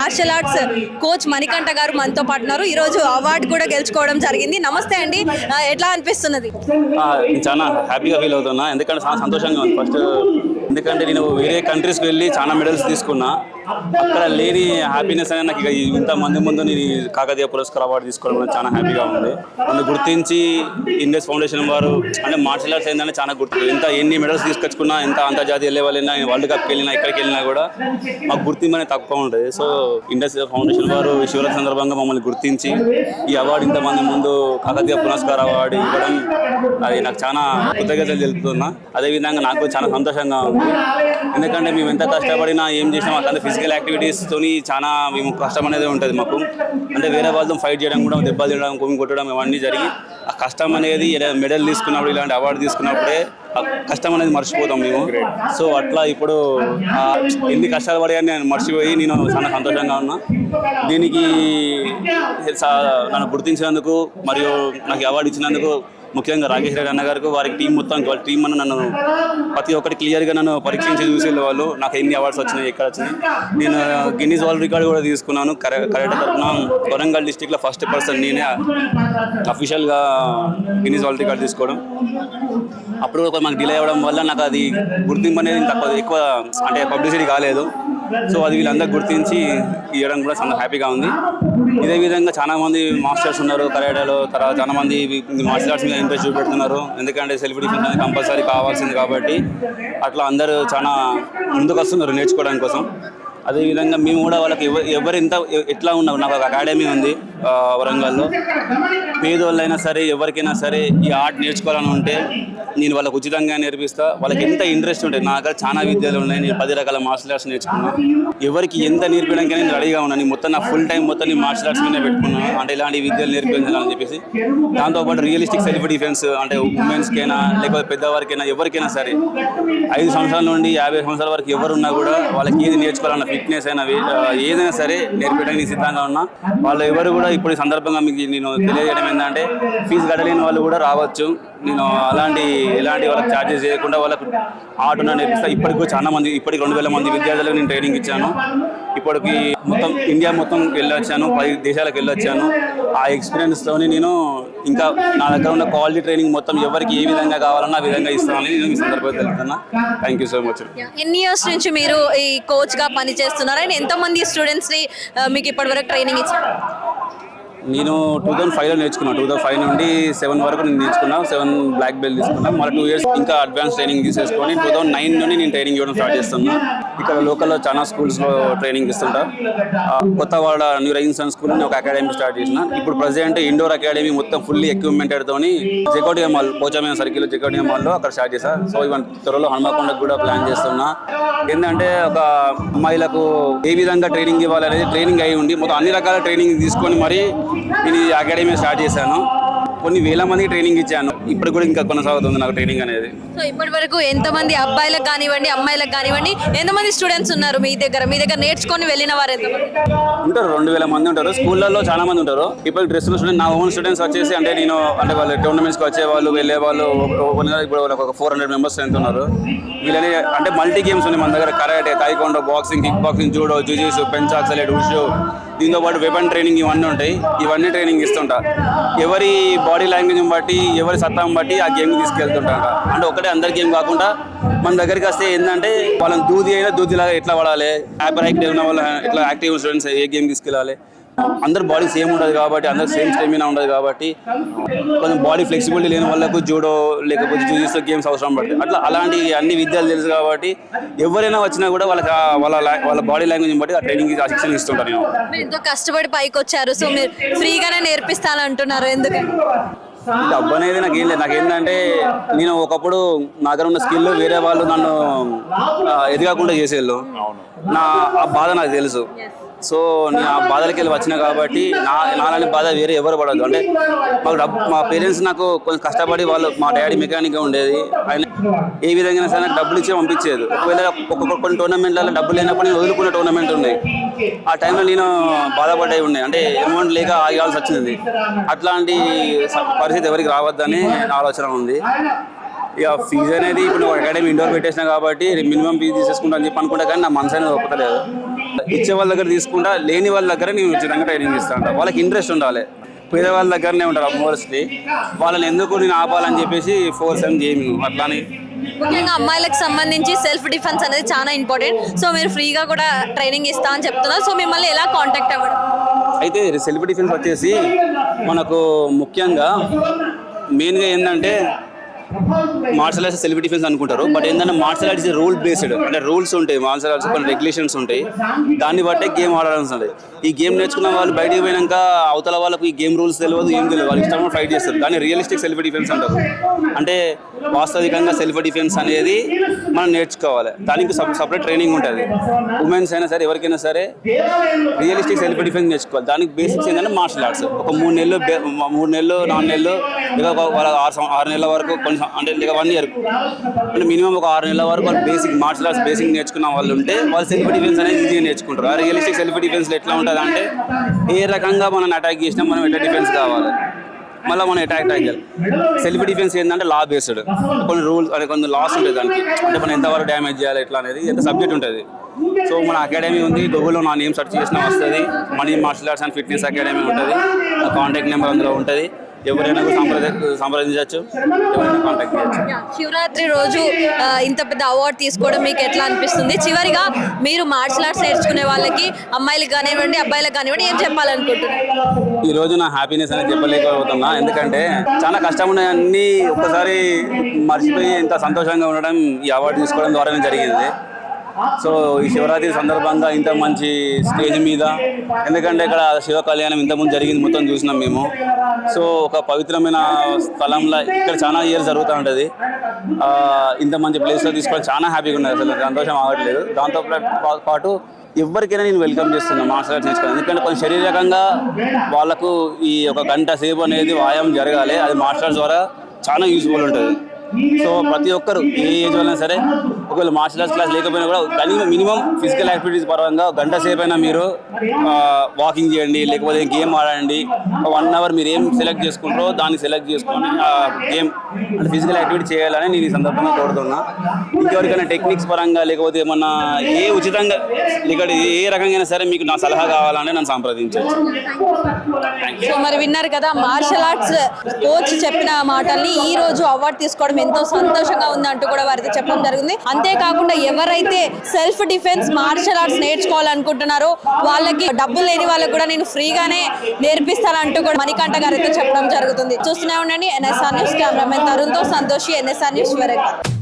Martial arts coach Manikanta గారు మనతో పాటు ఉన్నారు. ఈరోజు అవార్డు కూడా గెలుచుకోవడం జరిగింది. నమస్తే అండి, ఎట్లా అనిపిస్తున్నది? చాలా హ్యాపీగా ఫీల్ అవుతున్నా, ఎందుకంటే చాలా సంతోషంగా ఉంది. ఫస్ట్ ఎందుకంటే నేను వేరే కంట్రీస్కి వెళ్ళి చాలా మెడల్స్ తీసుకున్నా, అక్కడ లేని హ్యాపీనెస్ అనేది నాకు ఇంత మంది ముందు నేను కాకతీయ పురస్కార్ అవార్డు తీసుకోవడం చాలా హ్యాపీగా ఉంది. నన్ను గుర్తించి ఇండియస్ ఫౌండేషన్ వారు అంటే మార్షల్ ఆర్ట్స్ ఏంటంటే చాలా ఎన్ని మెడల్స్ తీసుకొచ్చుకున్నా, ఎంత అంతర్జాతీయ లెవెల్ వెళ్ళినా, వరల్డ్ కప్కి వెళ్ళినా, ఎక్కడికి వెళ్ళినా కూడా మాకు గుర్తింపు అనేది తక్కువ ఉంటుంది. సో ఇండియస్ ఫౌండేషన్ వారు శివరాత్రి సందర్భంగా మమ్మల్ని గుర్తించి ఈ అవార్డు ఇంతమంది ముందు కాకతీయ పురస్కార్ అవార్డు ఇవ్వడం అది నాకు చాలా కృతజ్ఞతలు తెలుపుతున్నా. అదేవిధంగా నాకు చాలా సంతోషంగా ఉంది, ఎందుకంటే మేము ఎంత కష్టపడినా ఏం చేసినా మాకు అంత ఫిజికల్ యాక్టివిటీస్తో చాలా మేము కష్టం అనేది ఉంటుంది మాకు. అంటే వేరే వాళ్ళతో ఫైట్ చేయడం కూడా, దెబ్బలు తినడం, కొమ్మి కొట్టడం ఇవన్నీ జరిగి ఆ కష్టం అనేది మెడల్ తీసుకున్నప్పుడు, ఇలాంటి అవార్డు తీసుకున్నప్పుడే ఆ కష్టం అనేది మర్చిపోతాం మేము. సో అట్లా ఇప్పుడు ఎన్ని కష్టాలు పడాయని నేను మర్చిపోయి నేను చాలా సంతోషంగా ఉన్నా. దీనికి నన్ను గుర్తించినందుకు మరియు నాకు అవార్డు ఇచ్చినందుకు ముఖ్యంగా రాకేష్ రెడ్డి అన్న గారికి, వారికి టీం మొత్తం, వాళ్ళ టీం అన్న నన్ను ప్రతి ఒక్కటి క్లియర్గా నన్ను పరీక్షించి చూసేళ్ళ వాళ్ళు. నాకు ఎన్ని అవార్డ్స్ వచ్చినాయి, ఎక్కడ వచ్చినాయి. నేను గిన్నీస్ వరల్డ్ రికార్డు కూడా తీసుకున్నాను. కరాటే తరఫున వరంగల్ డిస్టిక్లో ఫస్ట్ పర్సన్ నేనే అఫీషియల్గా గిన్నీస్ వరల్డ్ రికార్డు తీసుకోవడం. అప్పుడు కూడా మాకు డిలే అవ్వడం వల్ల నాకు అది గుర్తింపు అనేది ఎక్కువ అంటే పబ్లిసిటీ కాలేదు. సో అది వీళ్ళందరూ గుర్తించి ఇవ్వడం కూడా చాలా హ్యాపీగా ఉంది. ఇదే విధంగా చాలా మంది మాస్టర్స్ ఉన్నారు కరాటేలో, తర్వాత చాలా మంది మార్షల్ ఆర్ట్స్ మీద ఇంట్రెస్ట్ చూపెడుతున్నారు. ఎందుకంటే సెల్ఫ్ డిఫెన్స్ అనేది కంపల్సరీ కావాల్సింది కాబట్టి అట్లా అందరూ చాలా ముందుకు వస్తున్నారు నేర్చుకోవడానికి కోసం. అదేవిధంగా మేము కూడా వాళ్ళకి ఎవరు ఎట్లా ఉన్నారు, నాకు ఒక అకాడమీ ఉంది వరంగల్లో. పేదోళ్ళైనా సరే ఎవరికైనా సరే ఈ ఆర్ట్ నేర్చుకోవాలని ఉంటే నేను వాళ్ళకి ఉచితంగా నేర్పిస్తా. వాళ్ళకి ఎంత ఇంట్రెస్ట్ ఉంటుంది, నా దగ్గర చాలా విద్యలు ఉన్నాయి. నేను 10 రకాల మార్షల్ ఆర్ట్స్ నేర్చుకున్నాను. ఎవరికి ఎంత నేర్పించడానికి నేను రెడీగా ఉన్నాను. నేను మొత్తం నా ఫుల్ టైం మొత్తం నేను మార్షల్ ఆర్ట్స్ మీద పెట్టుకున్నాను. అంటే ఇలాంటి విద్యలు నేర్పించాలని చెప్పేసి. దాంతోపాటు రియలిస్టిక్ సెల్ఫ్ డిఫెన్స్ అంటే ఉమెన్స్కైనా లేకపోతే పెద్దవారికైనా ఎవరికైనా సరే 5 సంవత్సరాల నుండి 50 సంవత్సరాల వరకు ఎవరున్నా కూడా వాళ్ళకి ఏది నేర్చుకోవాలన్న ఫిట్నెస్ అయినా ఏదైనా సరే నేర్పించడానికి సిద్ధంగా ఉన్నా. వాళ్ళు ఎవరు కూడా ఇప్పుడు ఈ సందర్భంగా మీకు నేను తెలియజేయడం ఏంటంటే ఫీజు కట్టలేని వాళ్ళు కూడా రావచ్చు. నేను ఎలాంటి వాళ్ళకి ఛార్జెస్ చేయకుండా వాళ్ళకు ఆటను నేర్పిస్తాను. ఇప్పటికి చాలా మంది, ఇప్పటికి 2000 మంది విద్యార్థులకు నేను ట్రైనింగ్ ఇచ్చాను. ఇప్పటికి మొత్తం ఇండియా మొత్తం వెళ్ళొచ్చాను, 10 దేశాలకు వెళ్ళొచ్చాను. ఆ ఎక్స్పీరియన్స్తో నేను ఇంకా నా దగ్గర ఉన్న క్వాలిటీ ట్రైనింగ్ మొత్తం ఎవరికి ఏ విధంగా కావాలన్నా ఆ విధంగా ఇస్తానని నేను ఈ సందర్భంగా తెలుపుతున్నా. Thank you so much. ఎన్ని ఇయర్స్ నుంచి మీరు ఈ కోచ్గా పనిచేస్తున్నారు అండ్ ఎంతమంది స్టూడెంట్స్ని మీకు ఇప్పటివరకు ట్రైనింగ్ ఇచ్చారు? నేను 2005లో నేర్చుకున్నాను. 2005 నుండి 7 వరకు నేను నేర్చుకున్నాను. 7 బ్లాక్ బెల్ట్ తీసుకున్నాను. మళ్ళీ 2 ఇయర్స్ ఇంకా అడ్వాన్స్ ట్రైనింగ్ తీసేసుకొని 2009 నుండి నేను ట్రైనింగ్ ఇవ్వడం స్టార్ట్ చేస్తున్నాను. ఇక్కడ లోకల్లో చాలా స్కూల్స్లో ట్రైనింగ్ ఇస్తుంటా. కొత్తవాడ న్యూ రైజింగ్ స్కూల్ ఒక అకాడమీ స్టార్ట్ చేసిన. ఇప్పుడు ప్రజెంట్ ఇండోర్ అకాడమీ మొత్తం ఫుల్లీ ఎక్విప్మెంటెడ్తోని జెకోటియా మాల్, పోచామైన సర్కిల్ జెకోటియా మాల్లో అక్కడ స్టార్ట్ చేశాను. సో ఇవన్నీ త్వరలో హనుమకొండకు కూడా ప్లాన్ చేస్తున్నా. ఏంటంటే ఒక అమ్మాయిలకు ఏ విధంగా ట్రైనింగ్ ఇవ్వాలనేది ట్రైనింగ్ అయి ఉండి మొత్తం అన్ని రకాల ట్రైనింగ్ తీసుకొని మరి నేను ఈ అకాడమీ స్టార్ట్ చేశాను. కొన్ని వేల మందికి ట్రైనింగ్ ఇచ్చాను. ఇప్పుడు కూడా ఇంకా కొనసాగుతుంది నాకు ట్రైనింగ్ అనేది. సో ఇప్పటి వరకు ఎంతమంది అబ్బాయిలకు కానివ్వండి, అమ్మాయిలకు కానివ్వండి, ఎంతమంది స్టూడెంట్స్ ఉన్నారు మీ దగ్గర నేర్చుకొని వెళ్ళిన వారు ఎంతమంది ఉంటారు? 2000 మంది ఉంటారు. స్కూళ్ళల్లో చాలా మంది ఉంటారు. ఇప్పుడు డ్రెస్ స్టూడెంట్, నా ఓన్ స్టూడెంట్స్ వచ్చేసి అంటే వాళ్ళు టోర్నమెంట్స్కి వచ్చే వాళ్ళు, వెళ్ళే వాళ్ళు ఇప్పుడు ఒక 400 మెంబర్స్ ఎంత ఉన్నారు. వీళ్ళని అంటే మల్టీ గేమ్స్ ఉన్నాయి మన దగ్గర. Karate, taekwondo, boxing, kick boxing, judo, jujitsu, pencak silat, wushu, దీంతో పాటు వెపన్ ట్రైనింగ్ ఇవన్నీ ఉంటాయి. ఇవన్నీ ట్రైనింగ్ ఇస్తుంటా. ఎవరి బాడీ లాంగ్వేజ్ని బట్టి, ఎవరి సత్తాన్ని బట్టి ఆ గేమ్కి తీసుకెళ్తుంటారు. అంటే ఒకటే అందరి గేమ్ కాకుండా మన దగ్గరికి వస్తే ఏంటంటే వాళ్ళని దూదిలాగా ఎట్లా పడాలి, హైపర్ యాక్టివ్ ఉన్న వాళ్ళు ఎట్లా యాక్టివ్ స్టూడెంట్స్ ఏ గేమ్ తీసుకెళ్ళాలి. అందరు బాడీ సేమ్ ఉండదు కాబట్టి, అందరు సేమ్ స్టెమినా ఉండదు కాబట్టి కొంచెం బాడీ ఫ్లెక్సిబిలిటీ లేని వాళ్ళకు జూడో లేకపోతే జూజిట్సు గేమ్స్ అవసరం పడుతుంది. అట్లా అలాంటి అన్ని విద్యలు తెలుసు కాబట్టి ఎవరైనా వచ్చినా కూడా వాళ్ళకి వాళ్ళ బాడీ లాంగ్వేజ్ బట్టి ఆ ట్రైనింగ్ శిక్షణ ఇస్తుంటారు. మీరు ఎంతో కష్టపడి పైకి వచ్చారు, సో మీరు ఫ్రీగానే నేర్పిస్తానంటున్నారు, ఎందుకని? డబ్బు అనేది నాకేం లేదు. నాకేంటంటే నేను ఒకప్పుడు నా దగ్గర ఉన్న స్కిల్ వేరే వాళ్ళు నన్ను ఎదగకుండా చేసేళ్ళు. ఆ బాధ నాకు తెలుసు. సో నేను ఆ బాధలకి వెళ్ళి వచ్చినా కాబట్టి నాలాంటి బాధ వేరే ఎవరు పడదు. అంటే మా పేరెంట్స్ నాకు కొంచెం కష్టపడి వాళ్ళు, మా డాడీ మెకానిక్గా ఉండేది, ఆయన ఏ విధంగా సరే నాకు డబ్బులు ఇచ్చి పంపించేది. ఒకవేళ కొన్ని టోర్నమెంట్లలో డబ్బులు లేనప్పుడు నేను వదులుకునే టోర్నమెంట్ ఉన్నాయి. ఆ టైంలో నేను బాధపడే ఉన్నాయి, అంటే అమౌంట్ లేక ఆగాల్సి వచ్చింది. అట్లాంటి పరిస్థితి ఎవరికి రావద్దని నా ఆలోచన ఉంది. ఇక ఫీజు అనేది ఇప్పుడు అకాడమీ ఇండోర్ పెట్టేసినా కాబట్టి మినిమం ఫీజు తీసేసుకుంటా అని చెప్పి అనుకుంటా, కానీ నా మనసు అనేది ఒప్పుతలేదు. ఇచ్చే వాళ్ళ దగ్గర తీసుకుంటా, లేని వాళ్ళ దగ్గర నేను ఉచితంగా ట్రైనింగ్ ఇస్తాను. వాళ్ళకి ఇంట్రెస్ట్ ఉండాలి. పేదవాళ్ళ దగ్గరనే ఉంటారు మోస్ట్లీ. వాళ్ళని ఎందుకు నేను ఆపాలని చెప్పేసి ఫోర్స్ ఏం చేయను అట్లానే. ముఖ్యంగా అమ్మాయిలకు సంబంధించి సెల్ఫ్ డిఫెన్స్ అనేది చాలా ఇంపార్టెంట్. సో మీరు ఫ్రీగా కూడా ట్రైనింగ్ ఇస్తా అని చెప్తున్నారు. సో మిమ్మల్ని ఎలా కాంటాక్ట్ అవ్వడం? అయితే సెల్ఫ్ డిఫెన్స్ వచ్చేసి మనకు ముఖ్యంగా మెయిన్గా ఏంటంటే మార్షల్ ఆర్ట్స్ సెల్ఫ్ డిఫెన్స్ అనుకుంటారు. బట్ ఏంటంటే మార్షల్ ఆర్ట్స్ రూల్ బేస్డ్, అంటే రూల్స్ ఉంటాయి. మార్షల్ ఆర్ట్స్ కొన్ని రెగ్యులేషన్స్ ఉంటాయి, దాన్ని బట్టే గేమ్ ఆడాల్సి ఉంటుంది. ఈ గేమ్ నేర్చుకున్న వాళ్ళు బయటికి పోయినాక అవతల వాళ్ళకు ఈ గేమ్ రూల్స్ తెలియదు, ఏం తెలియదు, వాళ్ళు ఇష్టం ఫైట్ చేస్తారు. దాన్ని రియలిస్టిక్ సెల్ఫ్ డిఫెన్స్ అంటారు. అంటే వాస్తవికంగా సెల్ఫ్ డిఫెన్స్ అనేది మనం నేర్చుకోవాలి. దానికి సపరేట్ ట్రైనింగ్ ఉంటుంది. ఉమెన్స్ అయినా సరే, ఎవరికైనా సరే రియలిస్టిక్ సెల్ఫ్ డిఫెన్స్ నేర్చుకోవాలి. దానికి బేసిక్స్ ఏంటంటే మార్షల్ ఆర్ట్స్ ఒక 3 నెలలు 4 నెలలు లేదా 6 నెలల వరకు, కొన్ని అంటే లేక 1 ఇయర్, అంటే మినిమం ఒక 6 నెలల వరకు వాళ్ళు బేసిక్ మార్షల్ ఆర్ట్స్ బేసిక్ నేర్చుకున్న వాళ్ళు ఉంటే వాళ్ళు సెల్ఫ్ డిఫెన్స్ అనేది ఈజీగా నేర్చుకుంటారు. ఆ రియలిస్టిక్ సెల్ఫ్ డిఫెన్స్ ఎట్లా ఉంటుంది అంటే ఏ రకంగా మనం అటాక్ చేసినా మనం ఎట్లా డిఫెన్స్ కావాలి, మళ్ళీ మనం అటాక్ చేయాలి. సెల్ఫ్ డిఫెన్స్ ఏంటంటే లా బేస్డ్, కొన్ని రూల్స్ అంటే కొన్ని లాస్ ఉంటుంది దానికి. అంటే మనం ఎంతవరకు డ్యామేజ్ చేయాలి ఎట్లా అనేది ఎంత సబ్జెక్ట్ ఉంటుంది. సో మన అకాడమీ ఉంది, గూగుల్లో నా నేమ్ సెర్చ్ చేసినా వస్తుంది. Mani martial arts and fitness academy ఉంటుంది. నా కాంటాక్ట్ నెంబర్ అందులో ఉంటుంది. ఎవరైనా సంప్రదించవచ్చు, ఎవరైనా కాంటాక్ట్ చేయొచ్చు. శివరాత్రి రోజు ఇంత పెద్ద అవార్డు తీసుకోవడం మీకు ఎట్లా అనిపిస్తుంది? చివరిగా మీరు మార్షల్ ఆర్ట్స్ నేర్చుకునే వాళ్ళకి, అమ్మాయిలకు కానివ్వండి అబ్బాయిలకు కానివ్వండి, ఏం చెప్పాలనుకుంటున్నారు? ఈ రోజు నా హ్యాపీనెస్ అనేది చెప్పలేకపోతున్నా. ఎందుకంటే చాలా కష్టం ఉన్నాయన్నీ ఒక్కసారి మర్చిపోయి ఇంత సంతోషంగా ఉండడం ఈ అవార్డు తీసుకోవడం ద్వారానే జరిగింది. సో ఈ శివరాత్రి సందర్భంగా ఇంత మంచి స్టేజ్ మీద, ఎందుకంటే ఇక్కడ శివ కళ్యాణం ఇంతకుముందు జరిగింది, మొత్తం చూసినాం మేము. సో ఒక పవిత్రమైన స్థలంలో ఇక్కడ చాలా ఇయర్స్ జరుగుతూ ఉంటుంది. ఇంత మంచి ప్లేస్లో తీసుకోవడం చాలా హ్యాపీగా ఉన్నది, అసలు సంతోషం ఆగట్లేదు. దాంతో పాటు ఎవరికైనా నేను వెల్కమ్ చేస్తున్నాను మార్షల్ ఆర్ట్స్ నేర్చుకోవాలి. ఎందుకంటే కొంచెం శారీరకంగా వాళ్ళకు ఈ ఒక గంట సేపు అనేది వ్యాయామం జరగాలి. అది మార్షల్ ఆర్ట్స్ ద్వారా చాలా యూస్ఫుల్ ఉంటుంది. సో ప్రతి ఒక్కరు ఏ ఏజ్ వాళ్ళైనా సరే, ఒకవేళ మార్షల్ ఆర్ట్స్ క్లాస్ లేకపోయినా కూడా కనీసం మినిమం ఫిజికల్ యాక్టివిటీస్ పరంగా గంట సేపు అయినా మీరు వాకింగ్ చేయండి, లేకపోతే గేమ్ ఆడండి. 1 అవర్ మీరు ఏం సెలెక్ట్ చేసుకుంటారో దాన్ని సెలెక్ట్ చేసుకొని ఆ గేమ్ అంటే ఫిజికల్ యాక్టివిటీ చేయాలని నేను ఈ సందర్భంగా కోరుతున్నా. ఇంకెవరికైనా టెక్నిక్స్ పరంగా లేకపోతే ఏమన్నా ఉచితంగా ఇక్కడ ఏ రకంగా సరే మీకు నా సలహా కావాలని నన్ను సంప్రదించవచ్చు. సో మరి విన్నారు కదా, మార్షల్ ఆర్ట్స్ కోచ్ చెప్పిన మాటల్ని ఈ రోజు అవార్డు తీసుకోవడం ఎంతో సంతోషంగా ఉంది అంటూ కూడా వారికి చెప్పడం జరిగింది. అంతేకాకుండా ఎవరైతే సెల్ఫ్ డిఫెన్స్ మార్షల్ ఆర్ట్స్ నేర్చుకోవాలనుకుంటున్నారో వాళ్ళకి డబ్బులు లేని వాళ్ళకి కూడా నేను ఫ్రీగానే నేర్పిస్తానంటూ కూడా మణికంఠ గారు అయితే చెప్పడం జరుగుతుంది. చూస్తూనే ఉండండి NSR న్యూస్. కెమెరామెన్ తరుణ్తో సంతోషి, NSR న్యూస్ వరంగల్.